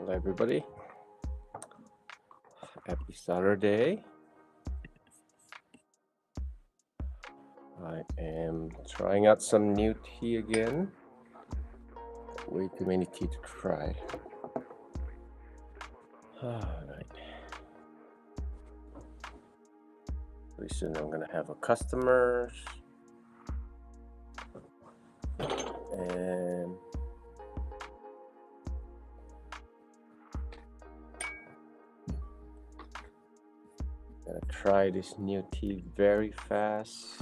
Hello everybody, happy Saturday. I am trying out some new tea again. Way too many tea to try. Alright. Pretty soon I'm gonna have a customers. And gonna try this new tea very fast.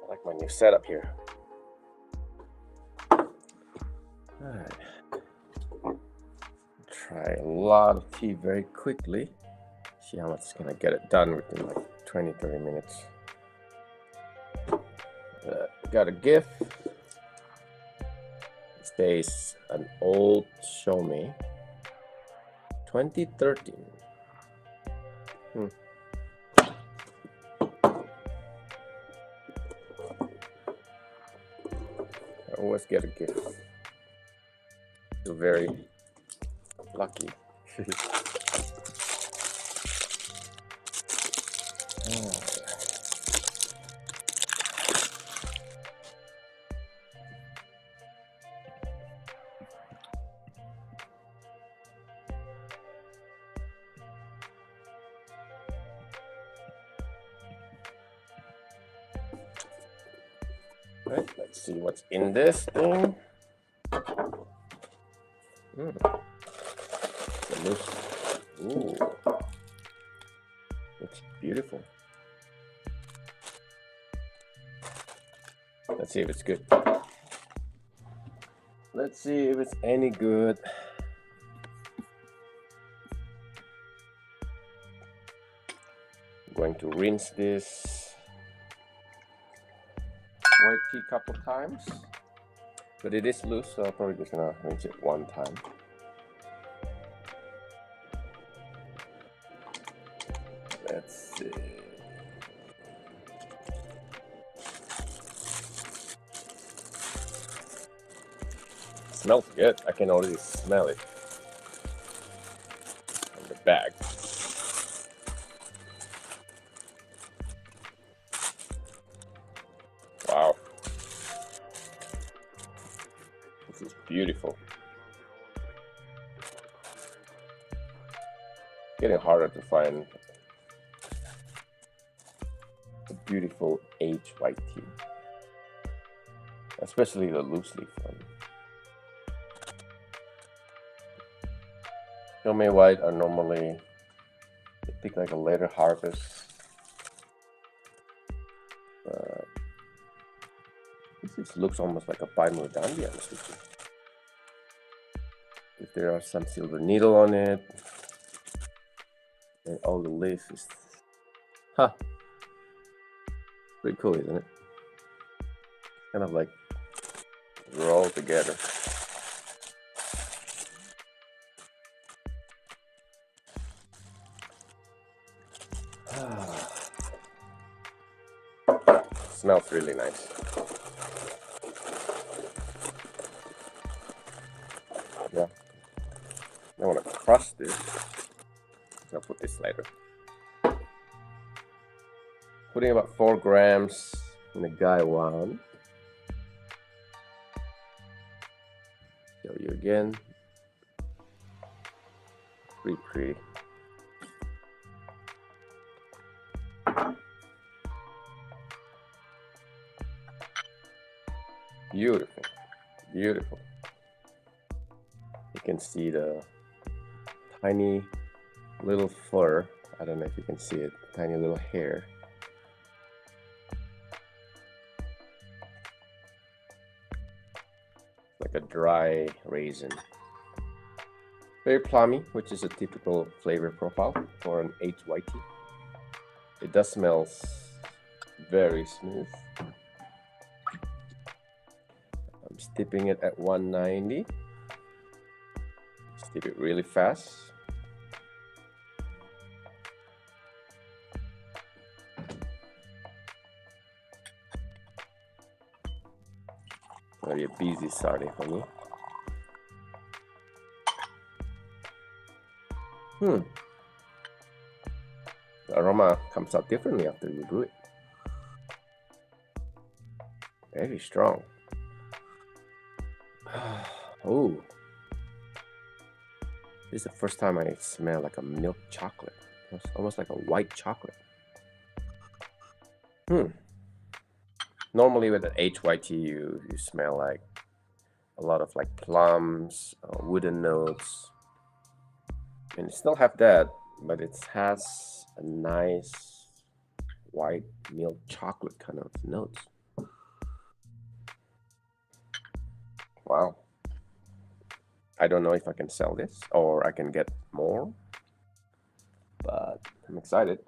I like my new setup here. Alright. Try a lot of tea very quickly. See how much it's gonna get it done within like 20-30 minutes. Got a gift. This is an old Xiaomi 2013. I always get a gift. Feel very lucky. Right, let's see what's in this thing. Ooh, looks beautiful. Let's see if it's good. Let's see if it's any good. I'm going to rinse this white tea a couple times, but it is loose, so I'm probably just gonna rinse it one time. Let's see. Smells good. I can already smell it from the bag. Wow. This is beautiful. Getting harder to find a beautiful aged white tea, especially the loose leaf one. Xiaomi white are normally, they pick like a later harvest. This looks almost like a Baimudan, to be honest with you. If there are some silver needle on it, and all the leaf is, pretty cool, isn't it? Kind of like roll together. Smells really nice. Yeah. I want to crush this. I'll put this later. Putting about 4 grams in the Gaiwan. Show you again. Pretty pretty. Beautiful, beautiful. You can see the tiny little fur. I don't know if you can see it. Tiny little hair. Like a dry raisin. Very plummy, which is a typical flavor profile for an aged white tea. It does smell very smooth. I'm steeping it at 190. Steep it really fast. Maybe a busy Saturday for me. The aroma comes out differently after you brew it. Very strong. Oh, this is the first time I smell like a milk chocolate. It's almost like a white chocolate. Normally with the HYT, you smell like a lot of like plums, wooden notes, and it still have that, but it has a nice white milk chocolate kind of notes. Wow. I don't know if I can sell this or I can get more, but I'm excited.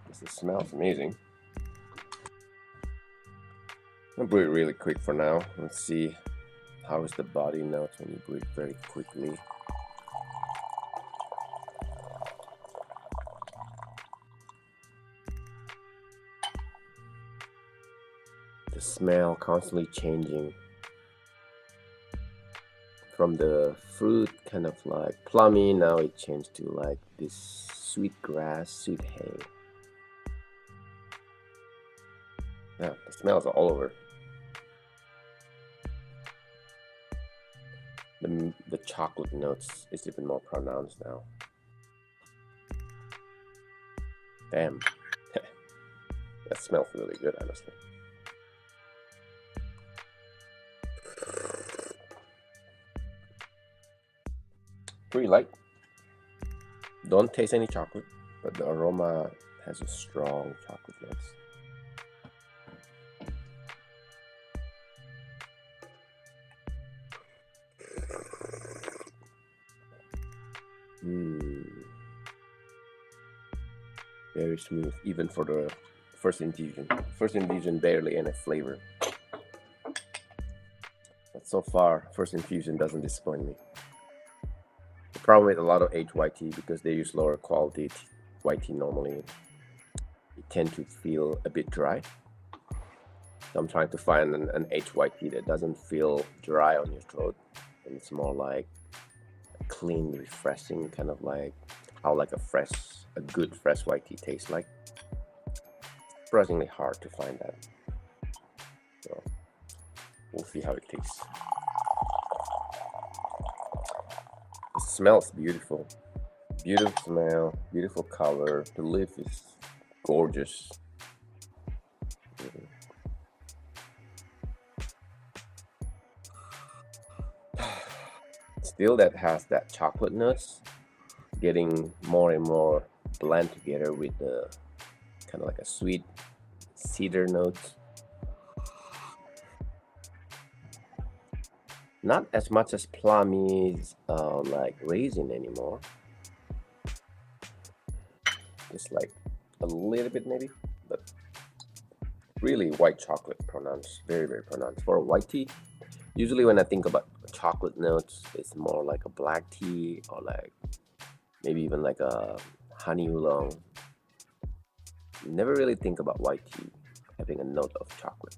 This smells amazing. I'll brew it really quick for now. Let's see how is the body notes when you brew it very quickly. The smell constantly changing from the fruit kind of like plummy, now it changed to like this sweet grass, sweet hay. Yeah, the smells are all over. The chocolate notes is even more pronounced now. Damn. That smells really good, honestly. Pretty light. Don't taste any chocolate, but the aroma has a strong chocolate notes. Very smooth, even for the first infusion. First infusion barely any flavor. But so far, first infusion doesn't disappoint me. The problem with a lot of HYT, because they use lower quality YT normally, you tend to feel a bit dry. So I'm trying to find an HYT that doesn't feel dry on your throat, and it's more like a clean, refreshing, kind of like how like a good fresh YT tastes like. Surprisingly hard to find that. So we'll see how it tastes. It smells beautiful. Beautiful smell, beautiful color. The leaf is gorgeous. Still, that has that chocolate nuts getting more and more blend together with the kind of like a sweet cedar notes. Not as much as plummy like raisin anymore. Just like a little bit maybe, but really white chocolate pronounced, very, very pronounced. For a white tea, usually when I think about chocolate notes, it's more like a black tea or like maybe even like a honey oolong. Never really think about white tea having a note of chocolate.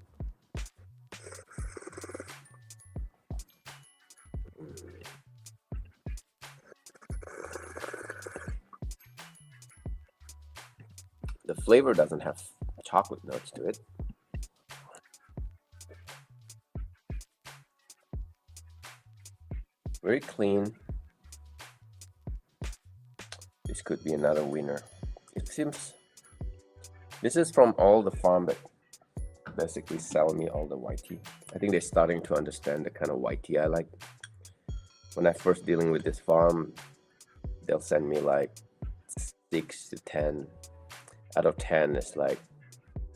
The flavor doesn't have chocolate notes to it. Very clean. This could be another winner. It seems this is from all the farm that basically sell me all the white tea. I think they're starting to understand the kind of white tea I like. When I first dealing with this farm, they'll send me like 6 to 10. Out of 10, it's like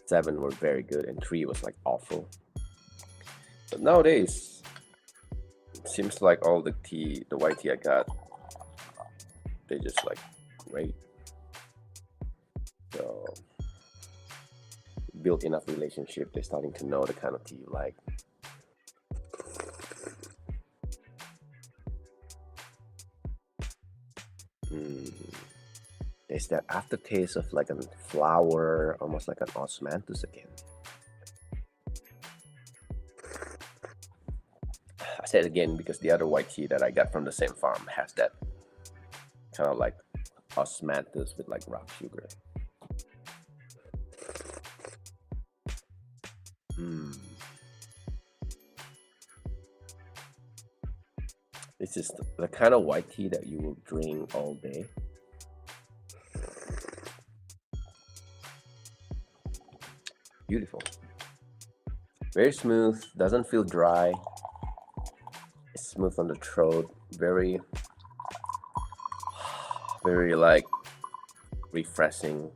7 were very good and 3 was like awful. But nowadays, it seems like all the white tea I got, they just like great. So built enough relationship, they're starting to know the kind of tea you like. There's that aftertaste of like a flower, almost like an osmanthus again. I said again because the other white tea that I got from the same farm has that kind of like osmanthus with like rock sugar. This is the kind of white tea that you will drink all day. Beautiful. Very smooth, doesn't feel dry. It's smooth on the throat, very like refreshing.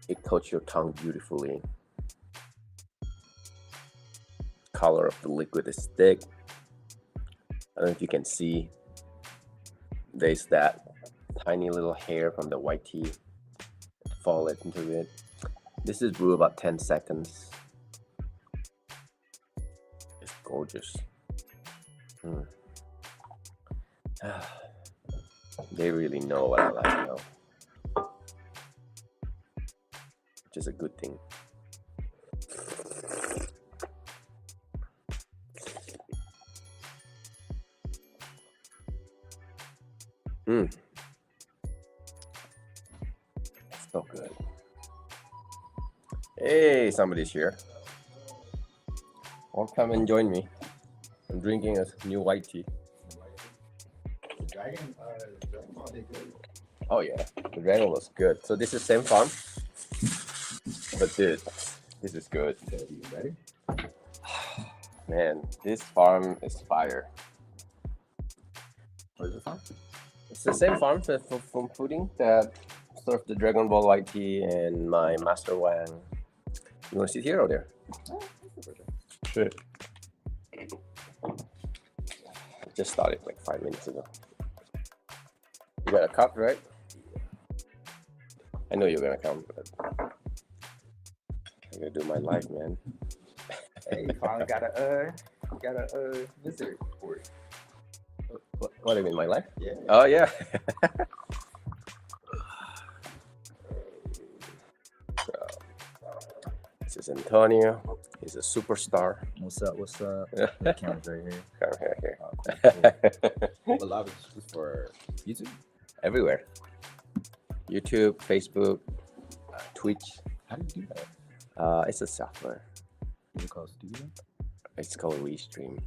It coats your tongue beautifully. Color of the liquid is thick. I don't know if you can see. There's that tiny little hair from the white tea fall into it. This is brew about 10 seconds. It's gorgeous. They really know what I like now, which is a good thing. So good. Hey, somebody's here. Won't come and join me. I'm drinking a new white tea. The dragon are they good? Oh yeah, the dragon was good. So this is same farm, but dude, this is good. So you ready? Man, this farm is fire. Where's the farm? It's the same farm from Pudding that served the Dragon Ball white tea and my Master Wang. You want to sit here or there? Sure. I just started like 5 minutes ago. You got a cup, right? I know you're gonna come, but I'm gonna do my life, man. Hey, you finally got a visitor report. What do you mean, my life? Yeah. Oh yeah. This is Antonio. He's a superstar. What's up? What's up? The camera's right here. Come here. What live is for YouTube? Everywhere. YouTube, Facebook, Twitch. How do you do that? It's a software. Is it called Studio? It's called Restream.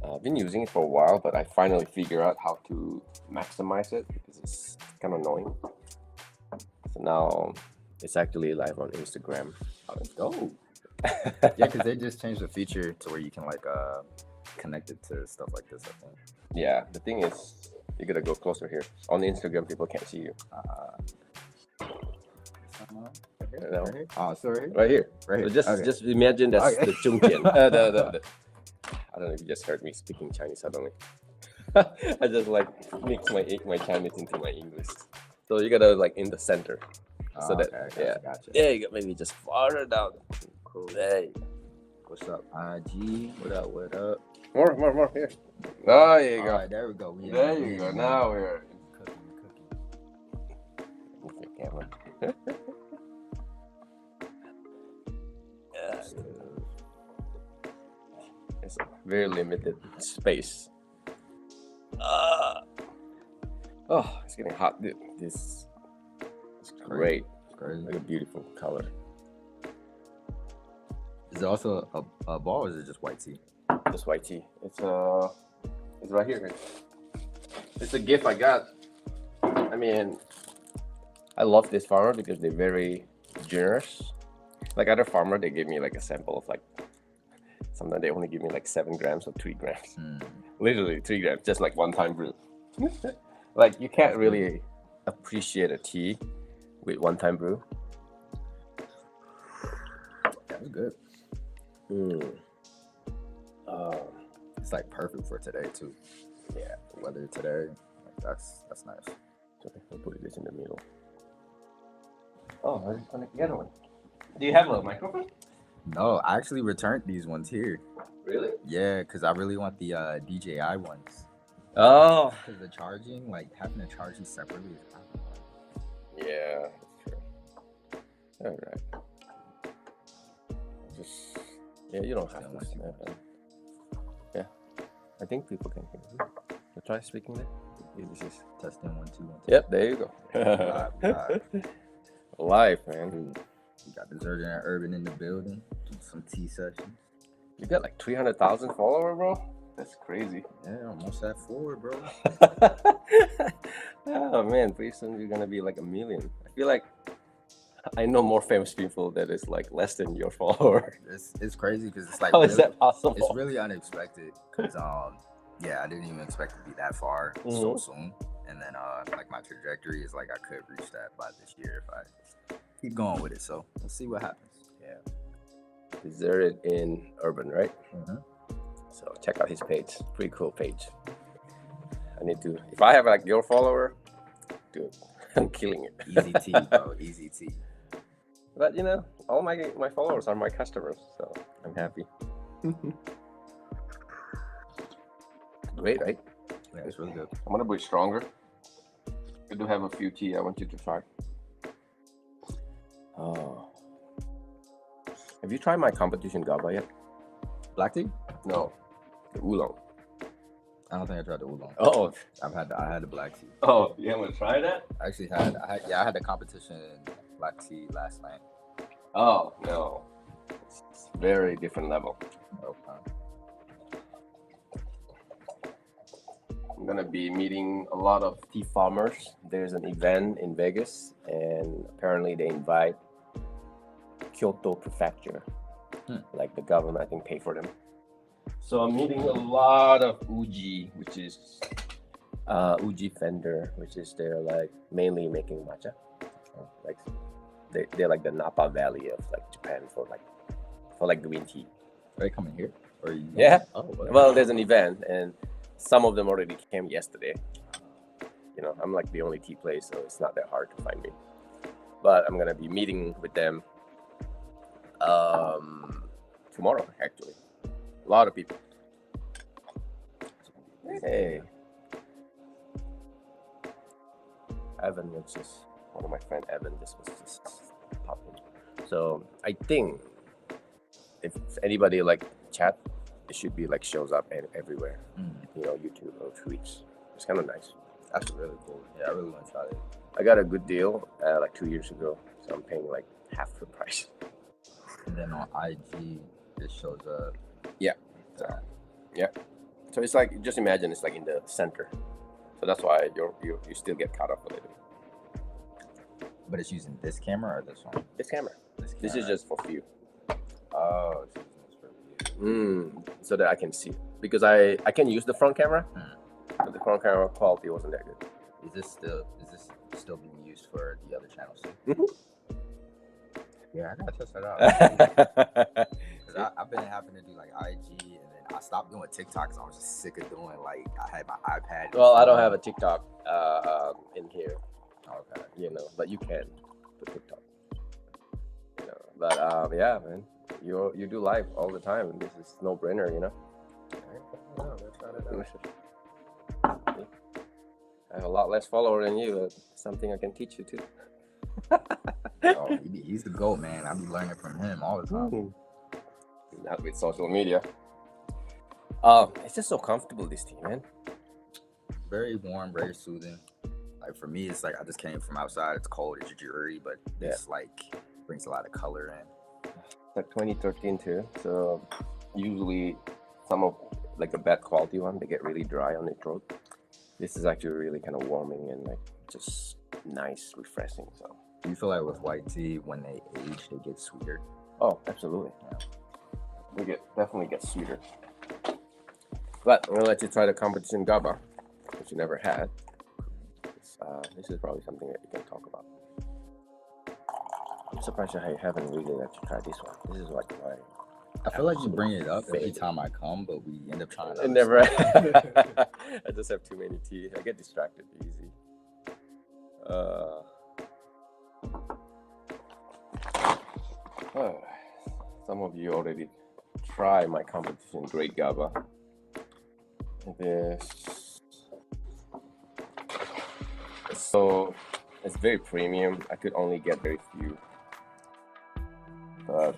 I've been using it for a while, but I finally figured out how to maximize it because it's kind of annoying. So now it's actually live on Instagram. Oh, let's go. Yeah, because they just changed the feature to where you can like connect it to stuff like this, I think. Yeah, the thing is, you gotta go closer here. On Instagram, people can't see you. Right here? Oh, so right here? Right here. Right So here. just imagine that's Okay. the Chungkian. I don't know if you just heard me speaking Chinese suddenly. I just like mix my Chinese into my English. So you gotta like in the center. So that Gotcha. yeah, you got maybe just farther down. Cool. Hey, What's up, IG? What up? more here. Oh, there you go. All right, there we go. There you go. Now we're cooking. with your camera. Yeah, it's a very limited space. Oh, it's getting hot, dude. This is great. It's crazy. Like a beautiful color. Is it also a ball or is it just white tea? This white tea. It's right here. It's a gift I got. I mean, I love this farmer because they're very generous. Like other farmer, they give me like a sample of like. Sometimes they only give me like 7 grams or 3 grams. Literally 3 grams, just like one time brew. Like you can't really appreciate a tea with one time brew. That's good. It's like perfect for today too. Yeah, the weather today. Like, that's nice. Okay, I'll put this in the middle. Oh, I just connect the other one. Do you have a microphone? No, I actually returned these ones here. Really? Yeah, because I really want the DJI ones. Oh. Because the charging, like having to charge these separately is kind of hard. Yeah, that's true. All right. Just you don't have Then to. once you snap want it. Yeah, I think people can hear you. So try speaking there. This is. Testing 1 2 1 2. Yep, there you go. Live. Live, man. Dude, we got Deserted and Urban in the building. Do some tea sessions. You got like 300,000 followers, bro. That's crazy. Yeah, almost at 4, bro. Oh man, pretty soon you're gonna be like 1 million. I feel like I know more famous people that is like less than your follower. It's crazy because it's like How is really, that possible? it's really unexpected. Because yeah, I didn't even expect to be that far so soon. And then like my trajectory is like I could reach that by this year if I keep going with it. So let's see what happens. Yeah. Deserted in Urban, right? Mm-hmm. So check out his page. Pretty cool page. I need to. If I have like your follower, dude, I'm killing it. Easy tea, bro. Easy tea. But you know, all my followers are my customers, so I'm happy. Great, right? Yeah, it's really good. I'm gonna be stronger. I do have a few tea I want you to try. Oh. Have you tried my competition GABA yet? Black tea? No. The oolong. I don't think I tried the oolong. Oh. I had the black tea. Oh, you haven't tried that? I actually I had the competition black tea last night. Oh, no. It's very different level. Okay. I'm gonna be meeting a lot of tea farmers. There's an event in Vegas, and apparently they invite Kyoto Prefecture, like the government, I think, pay for them. So I'm meeting a lot of Uji, which is Uji Fender, which is they're like mainly making matcha. Like they're like the Napa Valley of like Japan for like green tea. Are they coming here? Or you... Yeah. Oh, whatever. Well, there's an event, and some of them already came yesterday. You know, I'm like the only tea place, so it's not that hard to find me. But I'm gonna be meeting with them tomorrow, actually. A lot of people. Hey, Evan was just one of my friend. Evan just was just popping. So I think if anybody like chat, it should be like shows up everywhere. You know, YouTube or tweets. It's kind of nice. That's really cool. Yeah, I really want to try it. I got a good deal like 2 years ago, so I'm paying like half the price. And then on IG, it shows up. Yeah. So it's like, just imagine it's like in the center. So that's why you still get caught up with it. But it's using this camera or this one? This camera. This is just for view. Oh, it's using this for view. So that I can see. Because I can use the front camera, but the front camera quality wasn't that good. Is this still being used for the other channels too? Mm-hmm. Yeah, I gotta test that out. Because I've been having to do like IG, and then I stopped doing TikTok because I was just sick of doing like I had my iPad. Well, I don't have a TikTok in here. Okay. You know, but you can put TikTok. You know, but yeah, man, you do live all the time, and this is no brainer, you know. I have a lot less followers than you. Something I can teach you too. Oh, he's the GOAT, man. I be learning from him all the time. Not with social media. It's just so comfortable, this team, man. Very warm, very soothing. Like for me, it's like I just came from outside. It's cold, it's dreary, but it's like brings a lot of color in. Like 2013 too. So usually some of like a bad quality one, they get really dry on the throat. This is actually really kind of warming and like just nice, refreshing. So do you feel like with white tea, when they age, they get sweeter? Oh, absolutely. Yeah. They definitely get sweeter. But I'm gonna let you try the competition GABA, which you never had. This is probably something that you can talk about. I'm surprised I haven't really let you try this one. This is like my. I feel like you bring it up every time I come, but we end up trying to. It never. I just have too many tea. I get distracted easy. Some of you already try my competition grade GABA. This, so it's very premium. I could only get very few, but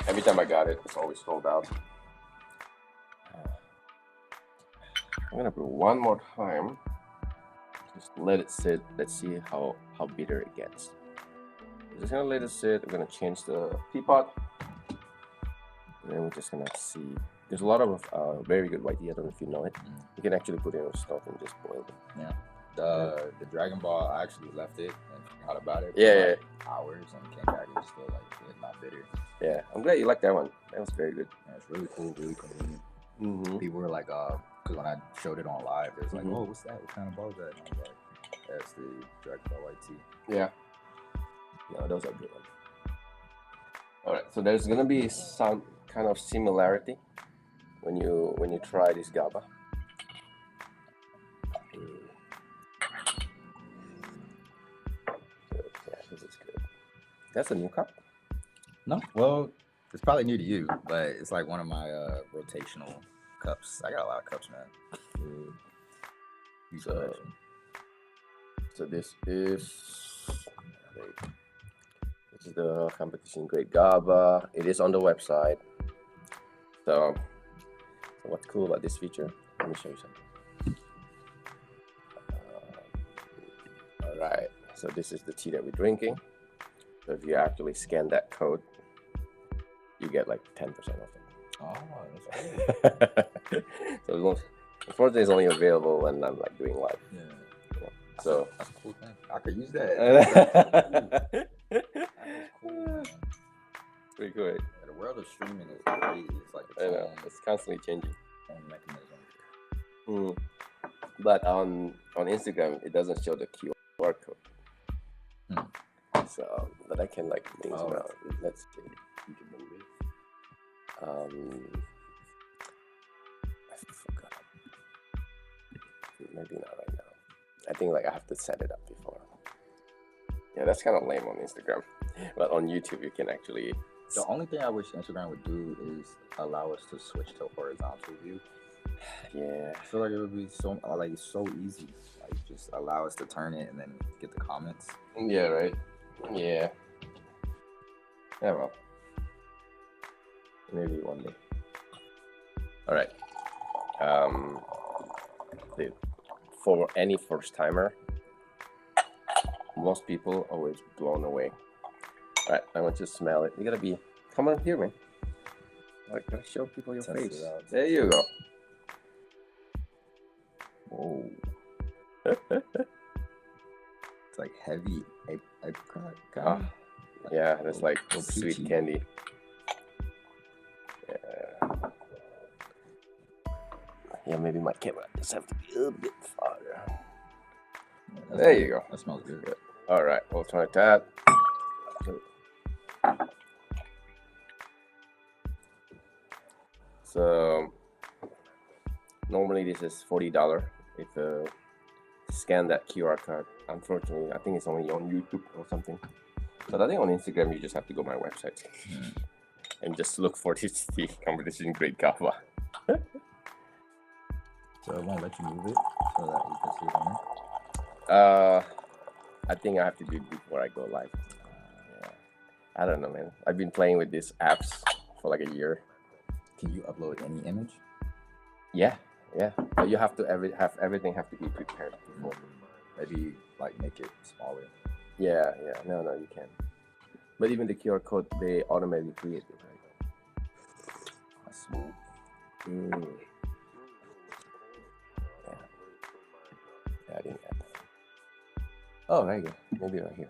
every time I got it, it's always sold out. I'm gonna put one more time. Just let it sit. Let's see how bitter it gets. I'm just gonna let it sit. I'm gonna change the teapot. And then we're just gonna see. There's a lot of very good white tea. I don't know if you know it. You can actually put it in a stove and just boil it. Yeah. The Dragon Ball, I actually left it and forgot about it for like hours and came back and still like good, not bitter. Yeah, I'm glad you like that one. That was very good. Yeah, it's really cool, really convenient. People were like, because when I showed it on live, they was like, oh, what's that? What kind of ball is that? And I was like, that's the Dragon Ball white tea. Yeah. No, those are good ones. All right, so there's gonna be some kind of similarity when you try this GABA. Yeah, this is good. That's a new cup? No, well, it's probably new to you, but it's like one of my rotational cups. I got a lot of cups, man. So this is the competition grade GABA. It is on the website. So what's cool about this feature? Let me show you something. All right. So this is the tea that we're drinking. So if you actually scan that code, you get like 10% off it. Oh, that's cool. So unfortunately, it's only available when I'm like doing live. Yeah. So that's a cool thing. I could use that. That's cool. Pretty cool. Right? The world of streaming is crazy. It's like it's constantly changing. Mechanism. But on Instagram, it doesn't show the QR code. So, but I can like things around. Let's see. You can move it. I forgot. Maybe not right now. I think like I have to set it up before. Yeah, that's kind of lame on Instagram. But on YouTube, you can actually. The only thing I wish Instagram would do is allow us to switch to horizontal view. Yeah. I feel like it would be so easy. Like just allow us to turn it and then get the comments. Yeah. Right. Yeah. Yeah. Well. Maybe one day. All right. Dude, for any first timer, most people always blown away. All right, I want you to smell it. You gotta be. Come on here, man. Like, gotta show people your face. There you go. Whoa. It's like heavy apricot. Yeah, that's like sweet peachy candy. Yeah, maybe my camera just have to be a little bit farther. Yeah, there you go. That smells good. All right, we'll try that. So normally this is $40 if you scan that QR code. Unfortunately, I think it's only on YouTube or something. But I think on Instagram you just have to go to my website and just look for this tea competition grade GABA. So it won't let you move it so that you can see it on there? I think I have to do it before I go live. Yeah. I don't know, man. I've been playing with these apps for like a year. Can you upload any image? Yeah. But you have to everything have to be prepared before. Maybe like make it smaller. Yeah. No, you can't. But even the QR code, they automatically create it, right? That's smooth. Yeah, I didn't add that. Oh, there you go. Maybe right here.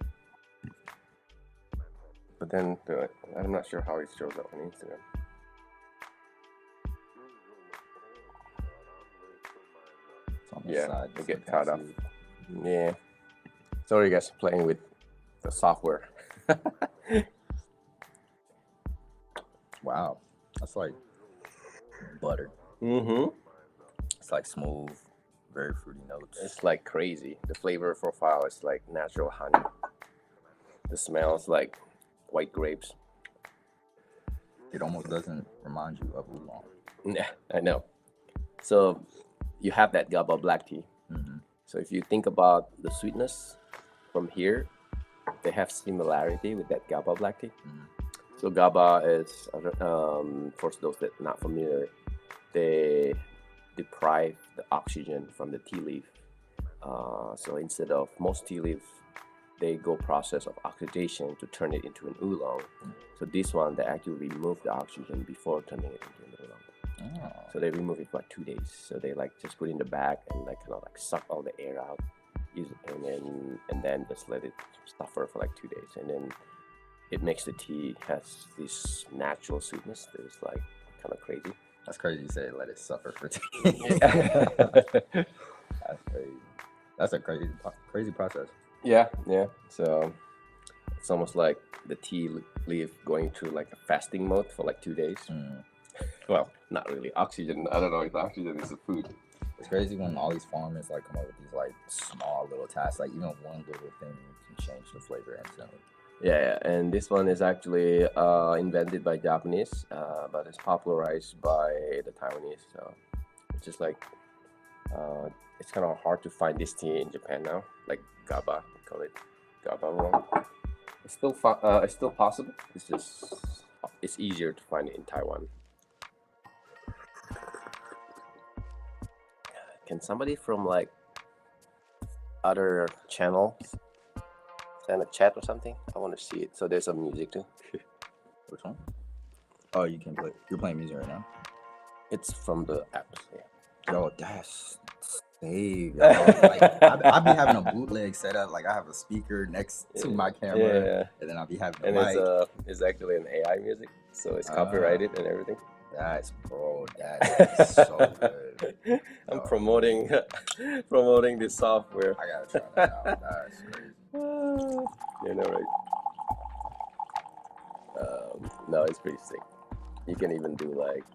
But then I'm not sure how it shows up on Instagram. Yeah, they get caught up. Yeah. Sorry, guys, playing with the software. Wow, that's like butter. It's like smooth, very fruity notes. It's like crazy. The flavor profile is like natural honey. The smell is like white grapes. It almost doesn't remind you of oolong. Yeah, I know. So you have that GABA black tea. Mm-hmm. So if you think about the sweetness from here, they have similarity with that GABA black tea. Mm-hmm. So GABA is, for those that are not familiar, they deprive the oxygen from the tea leaf. So instead of most tea leaves, they go process of oxidation to turn it into an oolong. So this one, they actually remove the oxygen before turning it into an oolong. Oh. So they remove it for like 2 days. So they like just put it in the bag and like kind of like suck all the air out, and then just let it suffer for like 2 days, and then it makes the tea has this natural sweetness that is like kind of crazy. That's crazy. You say let it suffer for 2 That's crazy. That's a crazy process. Yeah. So it's almost like the tea leaf going through like a fasting mode for like 2 days. Well, not really. Oxygen. I don't know if oxygen is a food. It's crazy when all these farmers like come up with these like small little tasks. Like even one little thing can change the flavor instantly. Yeah. And this one is actually invented by Japanese, but it's popularized by the Taiwanese. So it's just like it's kind of hard to find this tea in Japan now. Like GABA, we call it GABA oolong. It's still possible. It's easier to find it in Taiwan. Can somebody from like other channel send a chat or something? I want to see it. So there's some music too. Which one? Oh, you can play. You're playing music right now. It's from the apps. Yeah. Yo, that's saved. Like, I be having a bootleg setup. Like I have a speaker next to my camera, and then I'll be having. And it's actually an AI music, so it's copyrighted and everything. That's so good. I'm promoting this software. I gotta try that out. That's crazy. You know, right? No, it's pretty sick. You can even do like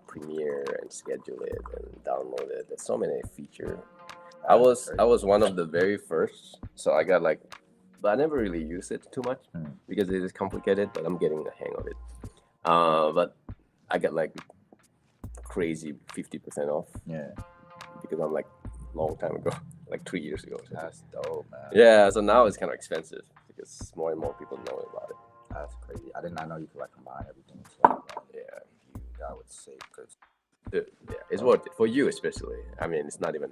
Premiere and schedule it and download it. There's so many features. I was one of the very first, so I got like, but I never really used it too much because it is complicated. But I'm getting the hang of it. But I got like crazy 50% off. Yeah. Because I'm like long time ago, like 3 years ago. That's dope, man. Yeah. So now it's kind of expensive because more and more people know about it. That's crazy. I did not know you could like combine everything. So, that would save because. It's worth it for you especially. I mean, it's not even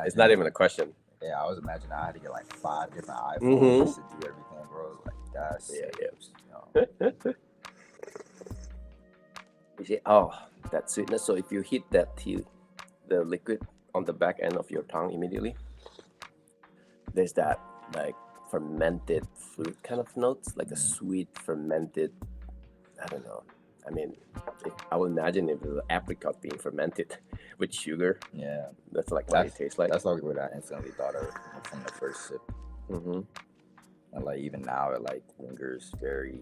it's not even a question. Yeah, I was imagining I had to get like 5 different iPhones to do everything, bro. Like that's You see, that sweetness. So if you hit that tea, the liquid on the back end of your tongue immediately, there's that like fermented fruit kind of notes, like a sweet fermented. I don't know. I mean, I would imagine if it was an apricot being fermented with sugar. Yeah, that's like what it tastes like. That's like what I instantly thought of from the first sip. And like even now, it like lingers very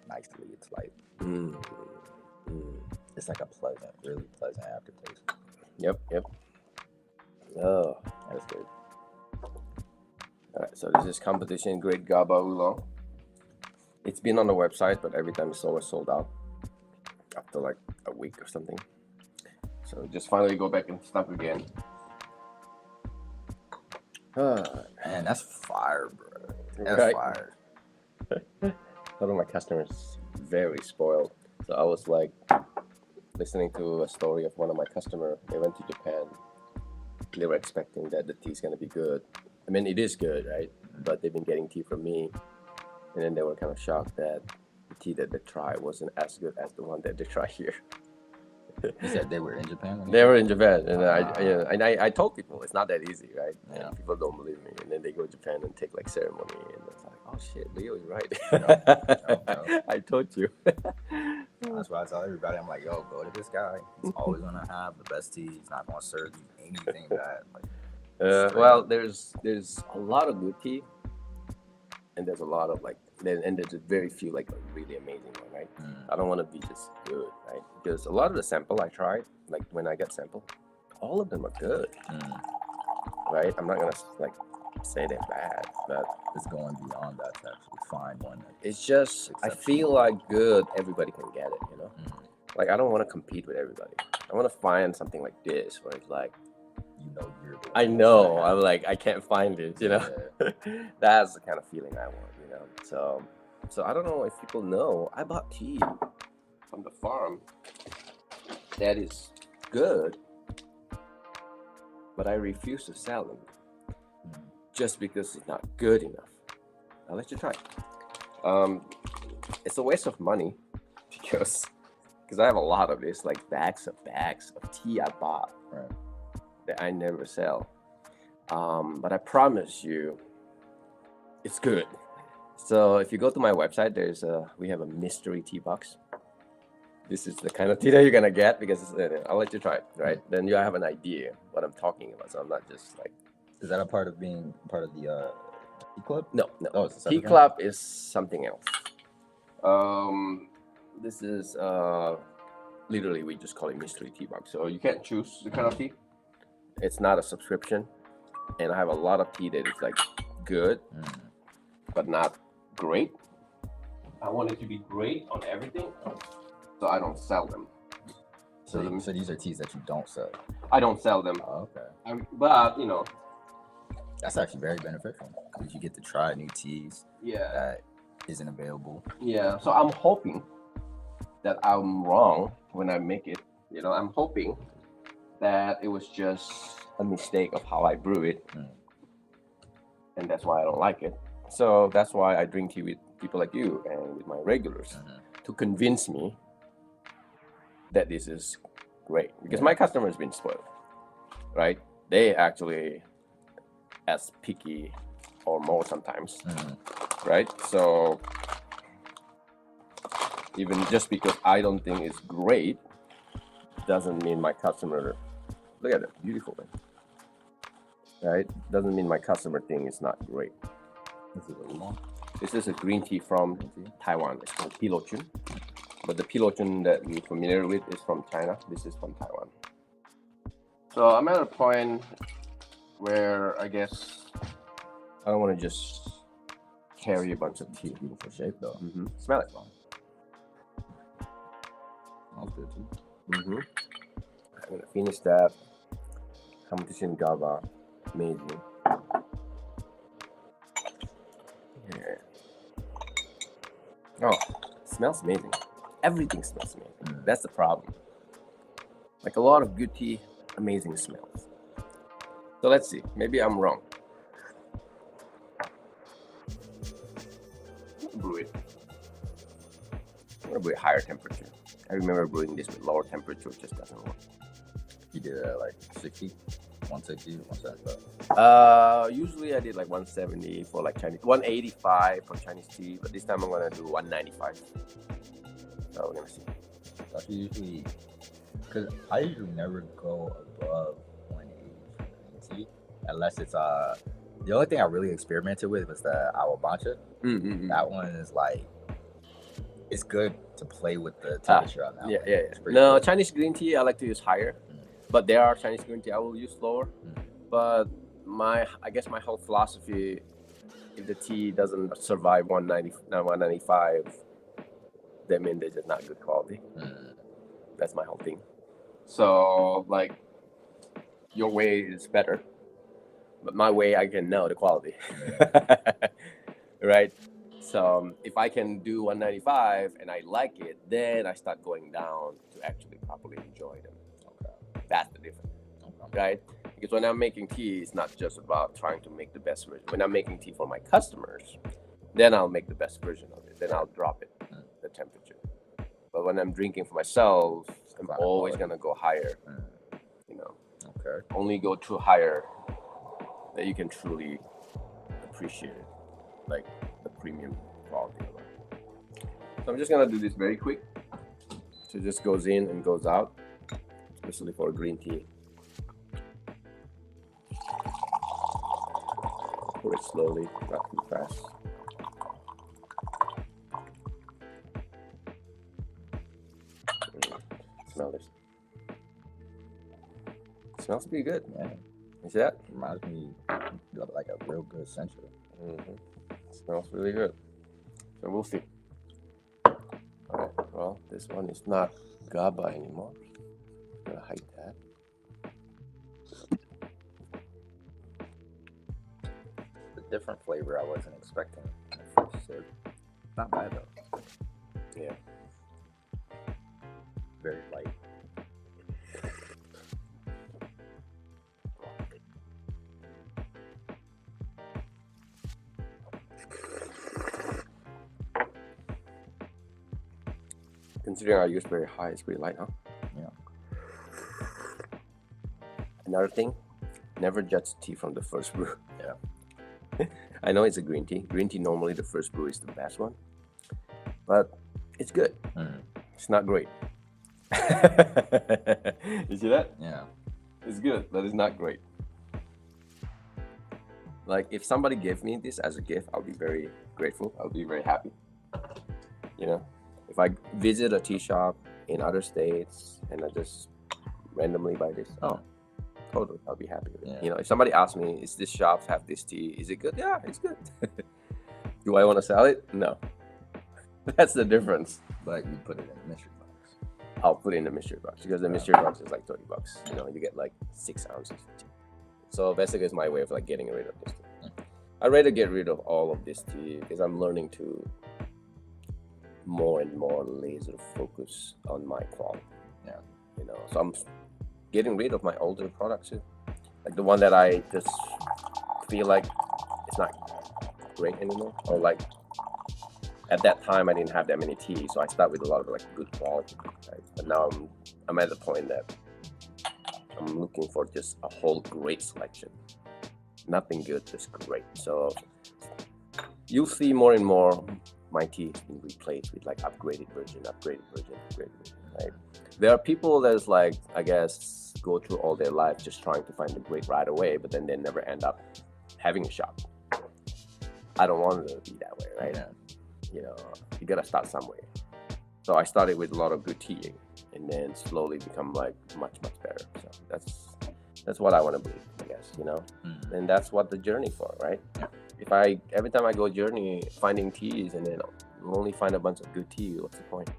nicely. It's like it's like a really pleasant aftertaste. Yep. Oh, that's good. All right, so this is competition grade GABA oolong. It's been on the website, but every time it's always sold out after like a week or something. So just finally go back and stock again. Man, that's fire, bro. That's fire. A lot of my customers very spoiled. So I was like listening to a story of one of my customers. They went to Japan. They were expecting that the tea's gonna be good. I mean, it is good, right? But they've been getting tea from me, and then they were kind of shocked that the tea that they tried wasn't as good as the one that they tried here. You said they were in Japan? They were in Japan, and I told people it's not that easy, right? Yeah. And people don't believe me, and then they go to Japan and take like ceremony, and it's like, oh shit, Leo is right. I told you. That's why I tell everybody, I'm like, yo, go to this guy. He's always gonna have the best tea. He's not gonna serve you anything bad. Like, well, there's a lot of good tea, and there's a lot of like, and there's very few like really amazing one, right? I don't want to be just good, right? Because a lot of the sample I tried, like when I got sample, all of them are good, right? I'm not gonna like say they're bad, but It's going beyond that to actually find one. it's just I feel like good. Everybody can get it, you know. Like I don't want to compete with everybody. I want to find something like this where it's like, you're the I know I'm like I can't find it, you know. Yeah. That's the kind of feeling I want, you know. So I don't know if people know I bought tea from the farm that is good, but I refuse to sell them just because it's not good enough. I'll let you try. It's a waste of money because I have a lot of this, like bags of tea I bought that I never sell. But I promise you, it's good. So if you go to my website, we have a mystery tea box. This is the kind of tea that you're gonna get because I'll let you try it, right? Then you have an idea what I'm talking about. So I'm not just like. Is that a part of being part of the tea club? No. Oh, it's tea club is something else. This is literally we just call it mystery tea box. So you can't choose the kind of tea. It's not a subscription, and I have a lot of tea that is like good, but not great. I want it to be great on everything, so I don't sell them. So these are teas that you don't sell. I don't sell them. Oh, okay. But you know, that's actually very beneficial because you get to try new teas. Yeah. That isn't available. Yeah. So I'm hoping that I'm wrong when I make it. You know, I'm hoping that it was just a mistake of how I brew it, and that's why I don't like it. So that's why I drink tea with people like you and with my regulars to convince me that this is great. Because my customer has been spoiled, right? They actually as picky or more sometimes, right? So even just because I don't think it's great doesn't mean my customer, look at it, beautiful thing, right? Doesn't mean my customer thing is not great. This is a green tea from Taiwan. It's called Pilochun. But the Pilochun that we're familiar with is from China. This is from Taiwan. So I'm at a point where I guess I don't want to just carry a bunch of tea. Beautiful shape though. Smell it. Smells good too. I'm gonna finish that. Competition GABA. Amazing. Yeah. Oh, it smells amazing. Everything smells amazing. That's the problem. Like a lot of good tea, amazing smells. So let's see. Maybe I'm wrong. Brew it. I'm gonna brew it higher temperature. I remember brewing this with lower temperature, it just doesn't work. You did it at like 60, 160, 175. Usually I did like 170 for like Chinese, 185 for Chinese tea, but this time I'm gonna do 195. So we're gonna see. That's usually, because I usually never go above 180 for tea, unless it's the only thing I really experimented with was the Awabancha. That one is like, it's good to play with the temperature on that one. Yeah. No, cool. Chinese green tea I like to use higher, but there are Chinese green tea I will use lower. But I guess my whole philosophy, if the tea doesn't survive 195, that means they're just not good quality. That's my whole thing. So like, your way is better, but my way I can know the quality, right? So if I can do 195 and I like it, then I start going down to actually properly enjoy them. That's the difference, right? Because when I'm making tea, it's not just about trying to make the best version. When I'm making tea for my customers, then I'll make the best version of it. Then I'll drop it, the temperature. But when I'm drinking for myself, I'm always gonna go higher. You know, only go too higher that you can truly appreciate it, like the premium quality of it. So I'm just gonna do this very quick. So it just goes in and goes out, especially for green tea. Pour it slowly, not too fast. Smell this. It smells pretty good. Yeah. You see that? Reminds me of like a real good Sencha. Smells really good. So we'll see. Alright, well, this one is not GABA anymore. I'm gonna hide that. The different flavor I wasn't expecting in the first sip. Not bad though. Yeah. Very light. Considering I use very high, it's pretty light, huh? Yeah. Another thing, never judge tea from the first brew. Yeah. I know it's a green tea. Green tea, normally the first brew is the best one. But it's good. It's not great. You see that? Yeah. It's good, but it's not great. Like, if somebody gave me this as a gift, I'll be very grateful. I'll be very happy. You know? If I visit a tea shop in other states and I just randomly buy this, oh, totally, I'll be happy with it. Yeah. You know, if somebody asks me, is this shop have this tea? Is it good? Yeah, it's good. Do I want to sell it? No. That's the difference. But you put it in a mystery box. I'll put it in the mystery box because the mystery box is like $30. You know, you get like 6 ounces of tea. So basically, it's my way of like getting rid of this tea. I'd rather get rid of all of this tea because I'm learning to more and more laser focus on my quality. Yeah. You know, so I'm getting rid of my older products too. Like the one that I just feel like it's not great anymore. Or like at that time I didn't have that many teas, so I start with a lot of like good quality. Right? But now I'm at the point that I'm looking for just a whole great selection. Nothing good, just great. So you'll see more and more my tea being replaced with like upgraded version, right? There are people that's like, I guess, go through all their life just trying to find the great right away, but then they never end up having a shop. I don't want it to be that way, right? Yeah. You know, you gotta start somewhere. So I started with a lot of good tea and then slowly become like much better. So that's what I want to believe, I guess, you know? And that's what the journey for, right? If every time I go journey finding teas and then only find a bunch of good tea, what's the point?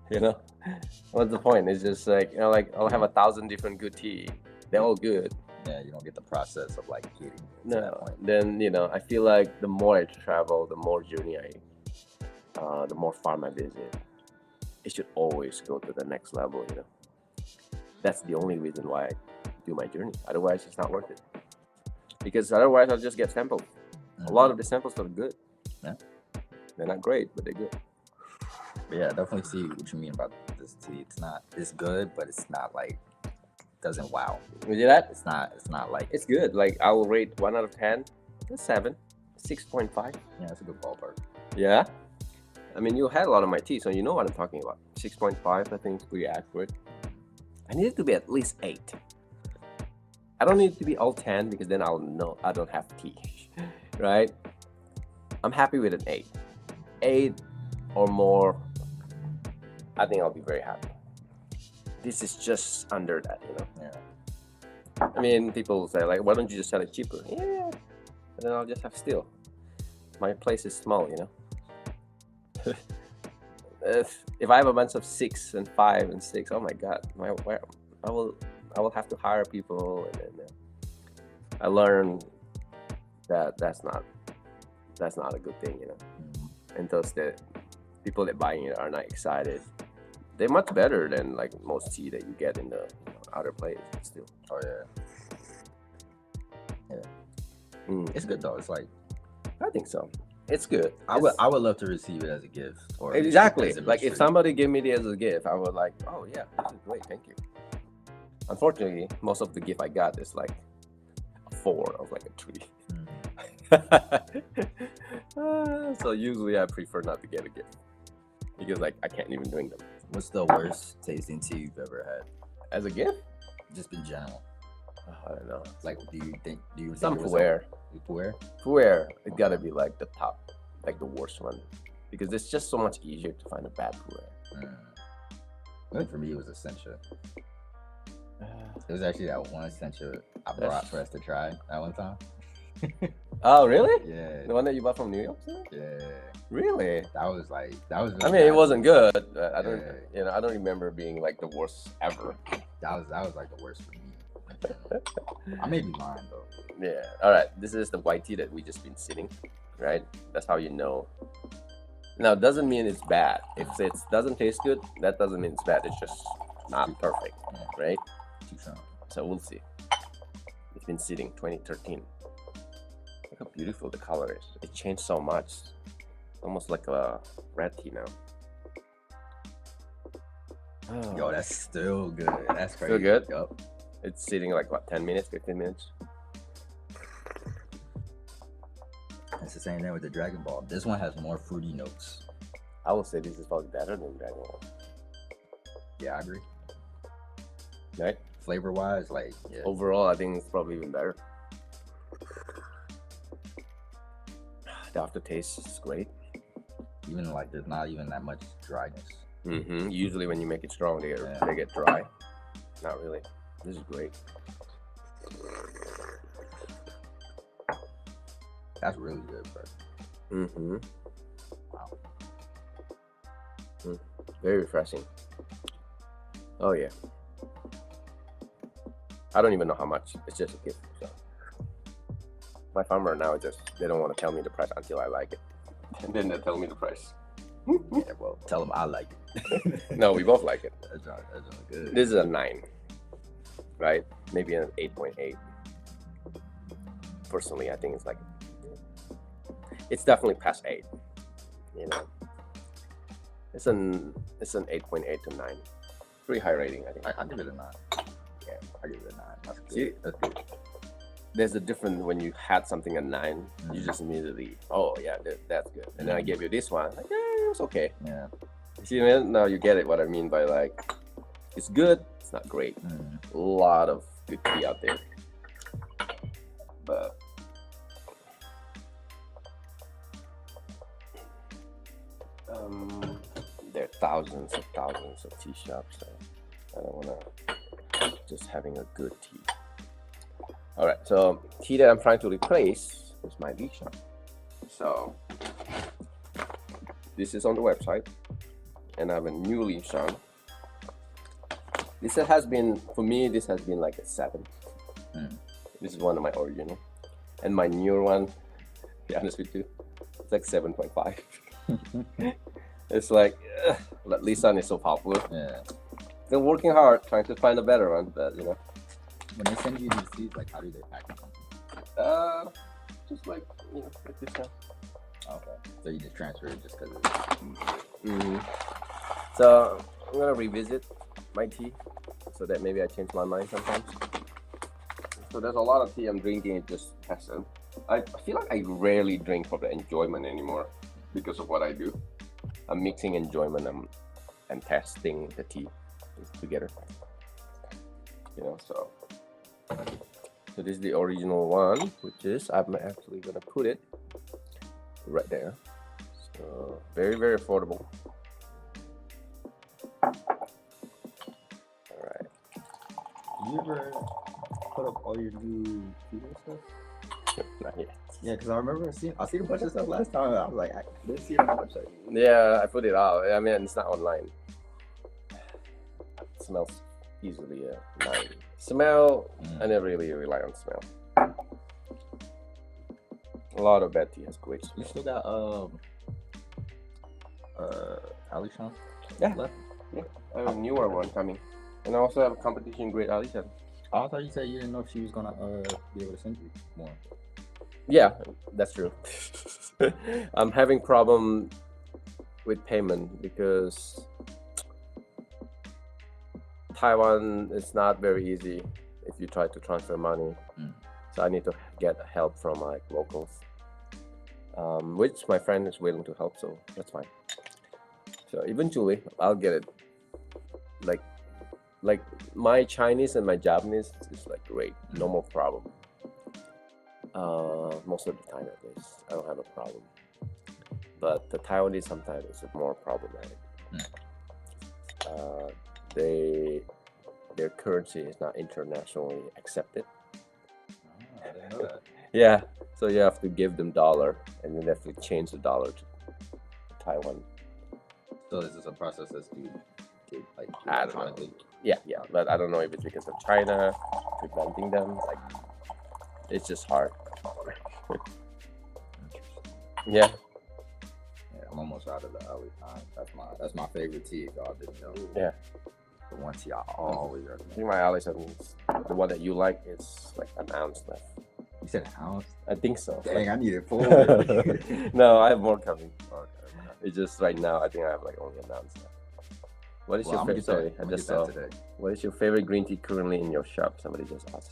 You know, what's the point? It's just like, you know, like I'll have 1,000 different good tea. They're all good. Yeah, you don't get the process of like getting to No, that point. then, you know, I feel like the more I travel, the more journey the more farm I visit, it should always go to the next level, you know. That's the only reason why I do my journey. Otherwise, it's not worth it. Because otherwise, I'll just get samples. A lot of the samples are good. Yeah. They're not great, but they're good. But yeah, I definitely see what you mean about this tea. It's good, but it's not like, doesn't wow. You see that? It's not like, It's good. Like, I will rate 1 out of 10, a 7, 6.5. yeah, it's a good ballpark. Yeah. I mean, you had a lot of my tea, so you know what I'm talking about. 6.5, I think, is pretty accurate. I need it to be at least 8. I don't need it to be all 10 because then I'll know I don't have tea, right? I'm happy with an 8. 8 or more, I think I'll be very happy. This is just under that, you know? Yeah. I mean, people will say, like, why don't you just sell it cheaper? Yeah, but then I'll just have still. My place is small, you know? If I have a bunch of 6 and 5 and 6, oh my God, I will have to hire people, and then I learned that that's not a good thing, you know. And those that people that buying it are not excited. They're much better than like most tea that you get in the other place. Still, Oh yeah. It's good though. It's like, I think so. It's good. I would love to receive it as a gift. Or Exactly. as a Like if mystery. somebody gave me it as a gift, I would like, oh yeah, this is great, thank you. Unfortunately, most of the gift I got is like a 4 of like a 3. So usually I prefer not to get a gift because like I can't even drink them. What's the worst tasting tea you've ever As a gift? had? Just in general. I don't know. Like, do you think Some it was Pu'er. Pu'er? Pu'er, it gotta be like the top, like the worst one. Because it's just so much easier to find a bad Pu'er. I think for me it was a Sencha. It was actually that one essential I brought for us to try that one time. Oh, really? Yeah. The one that you bought from New York City? Yeah. Really? That was I really mean, it bad. wasn't good. I don't, Yeah. I don't remember being like the worst ever. That was like the worst for me. I may be lying though. Yeah. All right. This is the white tea that we just been sitting, right? That's how you know. Now, it doesn't mean it's bad. If it doesn't taste good, that doesn't mean it's bad. It's just not perfect, right? Too strong. So we'll see. It's been sitting 2013. Look how beautiful the color is. It changed so much. Almost like a red tea now. Oh. Yo, that's still good. That's crazy. Still good? Yup. It's sitting like what, 10 minutes, 15 minutes? It's the same thing with the Dragon Ball. This one has more fruity notes. I would say this is probably better than Dragon Ball. Yeah, I agree. Right? Flavor wise, like yeah. Overall, I think it's probably even better. The aftertaste is great. Even like there's not even that much dryness. Mm-hmm. Usually when you make it strong, they get dry. Not really. This is great. That's really good, bro. Mm-hmm. Wow. Very refreshing. Oh yeah. I don't even know how much. It's just a gift. So. My farmer now they don't want to tell me the price until I like it, and then they tell me the price. Yeah, well, tell them I like it. No, we both like it. That's good. This is a 9, right? Maybe an 8.8. Personally, I think it's definitely past 8. You know, it's an 8.8 to 9. Pretty high rating, I think. I give it a 9. Yeah, I give it a 9. That's good. See, that's good. There's a difference when you had something at 9. You just immediately, oh yeah, that's good. And then I gave you this one, like, yeah, it was okay. Yeah. See, man, now you get it. What I mean by like, it's good. It's not great. A lot of good tea out there, but there are thousands of tea shops. So I don't want to just having a good tea. All right, so tea that I'm trying to replace is my Lishan. So this is on the website, and I have a new Lishan. This has been, for me, this has been like a 7. This is one of my original, and my newer one, to be honest with you, it's like 7.5. It's like, Lishan is so popular. Yeah. Been working hard trying to find a better one, but you know. When they send you these seeds, like how do they pack them? Just like, you know, like this one. Okay. So you just transfer it just because of So I'm gonna revisit my tea so that maybe I change my mind sometimes. So there's a lot of tea I'm drinking, it just hasn't. I feel like I rarely drink for the enjoyment anymore because of what I do. I'm mixing enjoyment and testing the tea together. You know, so this is the original one, which is, I'm actually gonna put it right there. So very, very affordable. All right. Do you ever put up all your new video stuff? Not yet. Yeah, because I remember I seen a bunch of stuff last time. I was like, I didn't see it on the website. Yeah, I put it out. I mean, it's not online. It smells easily a 9. Smell, I never really rely on smell. A lot of bad tea has great smell. You still got Alishan? Yeah. Left? Yeah, I have a newer one coming, and I also have a competition grade Alishan. Oh, I thought you said you didn't know if she was gonna be able to send you more. Yeah, that's true. I'm having problem with payment because Taiwan is not very easy if you try to transfer money. So I need to get help from like locals, which my friend is willing to help, so that's fine. So eventually I'll get it. Like my Chinese and my Japanese is like great, no more problem. Most of the time at least, I don't have a problem. But the Taiwanese sometimes is more problematic. Their currency is not internationally accepted. I didn't know that. Yeah, so you have to give them dollar, and then they have to change the dollar to Taiwan. So is this a process that's due like I don't know. electronically? Yeah, but I don't know if it's because of China preventing them. Like, it's just hard. Yeah. Yeah, I'm almost out of the Ali Khan. That's my favorite tea. If y'all didn't know. Yeah. The one tea I always I recommend. think my Allison, the one that you like, is like an ounce left. You said an ounce? I think so. Dang, I need it full. No, I have more coming. It's just right now, I think I have like only an ounce left. What is your favorite? Sorry, I just saw. Today. What is your favorite green tea currently in your shop? Somebody just asked.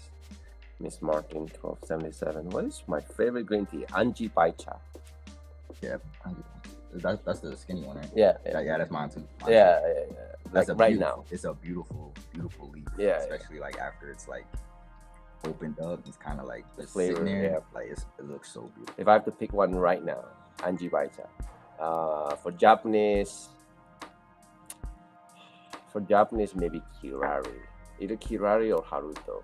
Miss Martin 1277. What is my favorite green tea? Anji Bai Cha. Yeah, that's the skinny one, right? Yeah, Yeah, that's mine too. Yeah. That's like right now. It's a beautiful leaf. Yeah, especially like after it's like opened up. It's kind of like the flavor. There, yeah, like it looks so beautiful. If I have to pick one right now, Anji Bai Cha. For Japanese, maybe Kirari. Either Kirari or Haruto.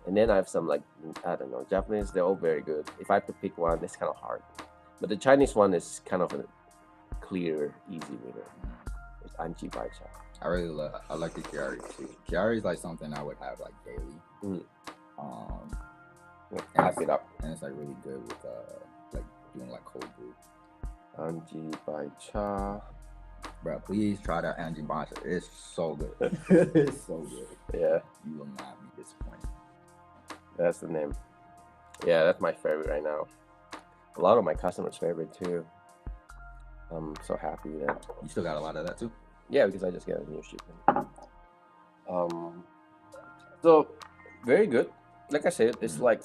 And then I have some like, I don't know, Japanese, they're all very good. If I have to pick one, it's kind of hard. But the Chinese one is kind of a clear, easy winner. It's Anji Bai Cha. I like the Kiari too. Kiari is like something I would have like daily. Pass it up. And it's like really good with like doing like cold brew. Anji Bai Cha. Bro, please try that Anji Bai Cha. It's so good. It's so good. Yeah. You will not be disappointed. That's the name. Yeah, that's my favorite right now. A lot of my customers' favorite too. I'm so happy that you still got a lot of that too. Yeah, because I just got a new shipment. So very good. Like I said, it's like,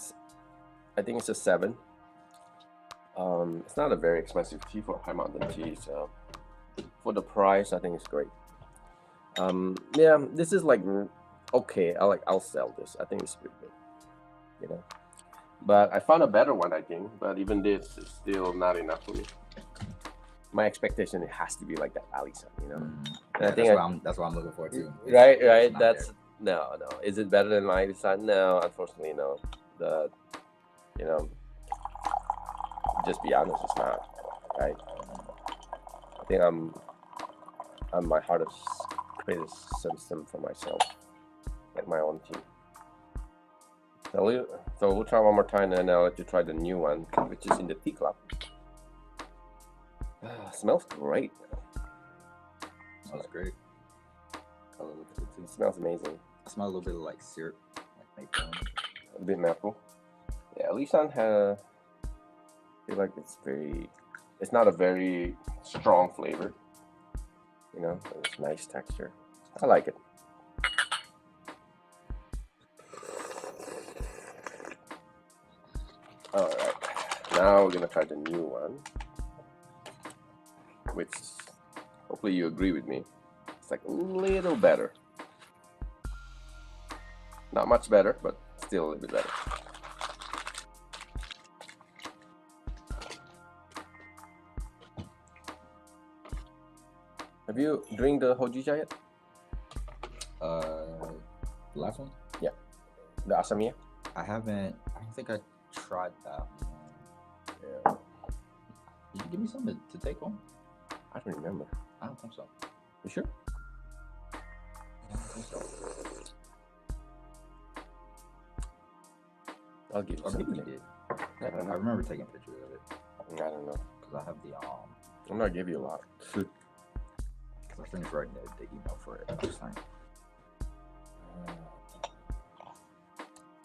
I think it's a 7. It's not a very expensive tea for High Mountain tea, so for the price, I think it's great. Yeah, this is like okay. I'll sell this. I think it's pretty good. You know, but I found a better one, I think. But even this is still not enough for me. My expectation, it has to be like that Allison, you know. Yeah, I think that's what I'm looking for too. Right. That's no. Is it better than my Allison? No, unfortunately, no. Just be honest, it's not. Right. I think I'm my hardest criticism for myself, like my own team. So we'll try one more time, and I'll let you try the new one, which is in the tea club. Smells great. Smells great. Color looks good too. It smells amazing. I smell a little bit of like syrup, like maple. A bit maple. Yeah, Lisan I feel like it's not a very strong flavor. You know, it's nice texture. I like it. All right, now we're gonna try the new one, which hopefully you agree with me. It's like a little better. Not much better, but still a little bit better. Have you drank the Hojija yet? The last one? Yeah. The Asamiya? I haven't. I don't think I tried that one. Yeah. Did you give me something to take home? I don't remember. I don't think so. You sure? I don't think so. I'll give you Or maybe something. you did. I don't know. I remember taking pictures of it. I don't know. Because I have the I'm not giving you a lot. I finished writing the email for it this time.